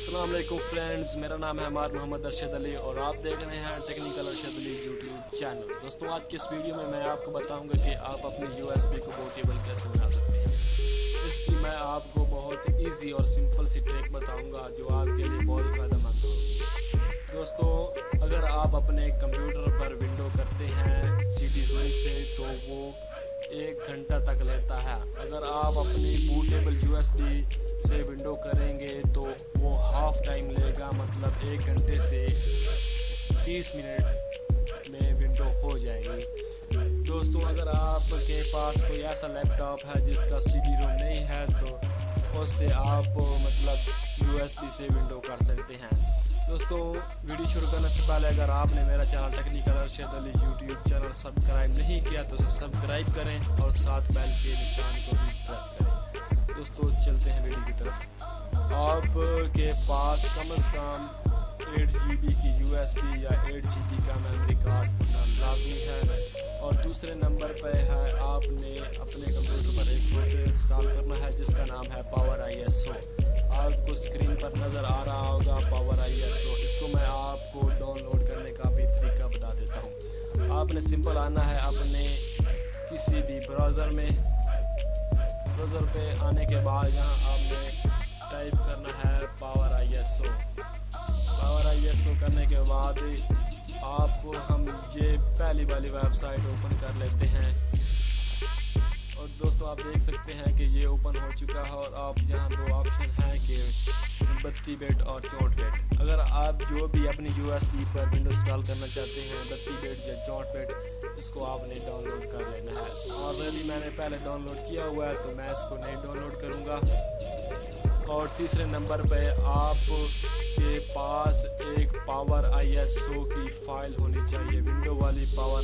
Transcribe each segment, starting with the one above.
अस्सलाम वालेकुम फ्रेंड्स, मेरा नाम है मोहम्मद अरशद अली और आप देख रहे हैं technical Arshad Ali YouTube channel. दोस्तों, आज के इस वीडियो में मैं आपको बताऊंगा कि आप अपनी USB को बूटेबल कैसे बना सकते हैं। इसकी मैं आपको बहुत इजी और सिंपल सी ट्रिक बताऊंगा जो आपके लिए बहुत फ़ायदेमंद हो। दोस्तों, अगर आप अपने कंप्यूटर पर विंडो करते हैं CD रोम से तो वो 1 घंटा तक लेता है। अगर आप अपनी बूटेबल USB से विंडो करेंगे तो वो हाफ टाइम लेगा, मतलब 1 घंटे से 30 मिनट में विंडो हो जाएगी। दोस्तों, अगर आपके पास कोई ऐसा लैपटॉप है जिसका CD रोम नहीं है तो उससे आप USB से विंडो कर सकते हैं। दोस्तों, वीडियो शुरू करने से पहले अगर आपने मेरा channel technical Arshad Ali YouTube channel subscribe नहीं किया तो उसे सब्सक्राइब करें और साथ बेल के निशान को भी प्रेस करें। दोस्तों, चलते हैं वीडियो की तरफ। आपके पास कम से कम 8 GB की USB या 8 GB का मेमोरी कार्ड होना लाजमी है। और दूसरे नंबर पर है आपने अपने कंप्यूटर पर एक सॉफ्टवेयर इंस्टॉल करना है जिसका नाम है पावर ISO। आपको स्क्रीन पर नज़र आ रहा होगा पावर ISO। इसको मैं आपको डाउनलोड करने का भी तरीका बता देता हूँ। आपने सिंपल आना है अपने किसी भी ब्राउज़र पे आने के बाद यहाँ आपने टाइप करना है पावर ISO। पावर ISO करने के बाद हम ये पहली वाली वेबसाइट ओपन कर लेते हैं। और दोस्तों, आप देख सकते हैं कि ये ओपन हो चुका है और आप यहाँ 2 ऑप्शन हैं कि 32 बिट और 64 बिट। अगर आप जो भी अपनी USB पर विंडो इंस्टॉल करना चाहते हैं 32 बिट या 64 बिट, इसको आपने डाउनलोड कर लेना है। ऑलरेडी मैंने पहले डाउनलोड किया हुआ है तो मैं इसको नहीं डाउनलोड करूँगा। और तीसरे नंबर पे आपके पास एक पावर ISO की फ़ाइल होनी चाहिए, विंडो वाली पावर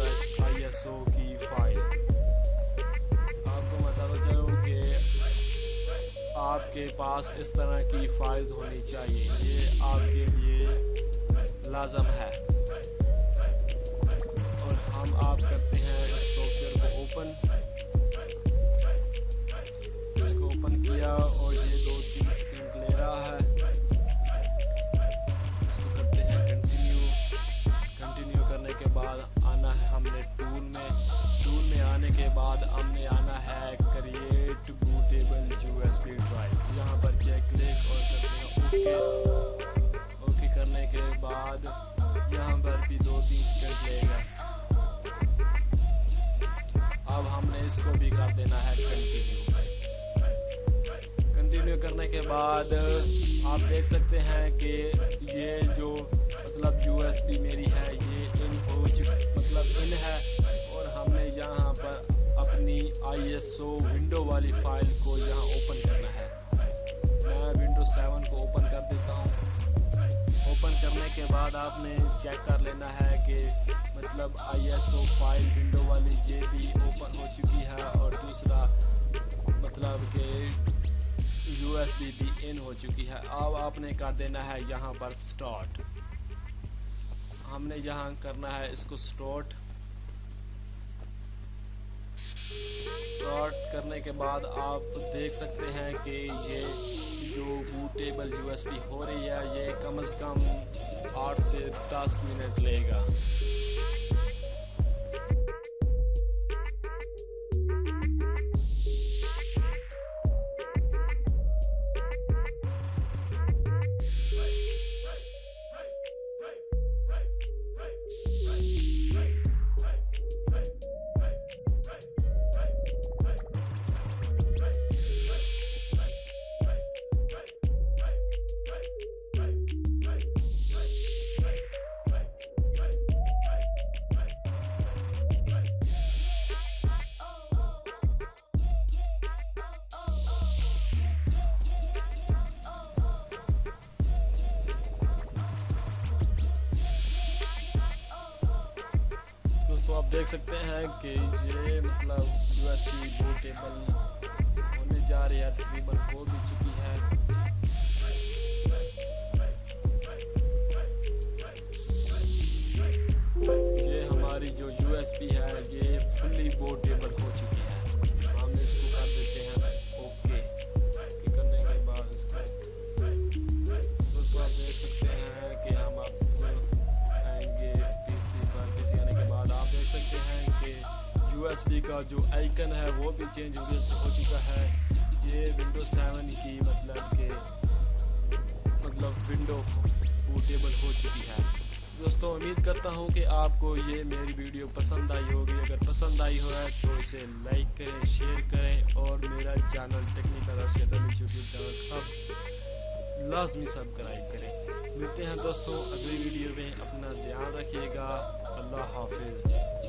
ISO की फ़ाइल। आपको बताता चलूँ कि आपके पास इस तरह की फाइल्स होनी चाहिए, ये आपके लिए लाजम है। और आप करते हैं इस सॉफ्टवेयर को ओपन। इसको ओपन किया और ये 2-3 सेकंड ले रहा है। इसको करते हैं कंटिन्यू करने के बाद आना है हमने टूल में आने के बाद हमने आना है क्रिएट बूटेबल USB ड्राइव। यहाँ पर क्लिक और करते हैं ओके करने के बाद यहाँ पर भी 2-3 सेकंड लेगा। अब हमने इसको भी कर देना है कंटिन्यू करने के बाद आप देख सकते हैं कि ये जो USB मेरी है ये इन है। और हमने यहाँ पर अपनी ISO विंडो वाली फाइल को यहाँ ओपन करना है। मैं विंडो 7 को ओपन कर देता हूँ। ओपन करने के बाद आपने चेक कर लेना है कि ISO फाइल विंडो वाली ये भी ओपन हो चुकी है और दूसरा कि USB भी इन हो चुकी है। अब आपने कर देना है यहाँ पर स्टार्ट। हमने यहाँ करना है इसको स्टार्ट करने के बाद आप देख सकते हैं कि ये जो बूटेबल USB हो रही है ये कम से कम 8 से 10 मिनट लेगा। तो आप देख सकते हैं कि ये USB बूटेबल होने जा रही है, तकरीबन हो भी चुकी है। ये हमारी जो USB है ये फुल्ली बूटेबल हो चुकी है। हम इसको कर देते हैं ओके करने के बाद इसको का जो आइकन है वो भी चेंज हो चुका है। ये विंडोज 7 की मतलब विंडो बूटेबल हो चुकी है। दोस्तों उम्मीद करता हूँ कि आपको ये मेरी वीडियो पसंद आई होगी। अगर पसंद आई हो है तो इसे लाइक करें, शेयर करें और मेरा channel technical Arshad Ali YouTube channel सब लाजमी सब्सक्राइब करें। मिलते हैं दोस्तों अगली वीडियो में, अपना ध्यान रखिएगा। अल्लाह हाफिज़।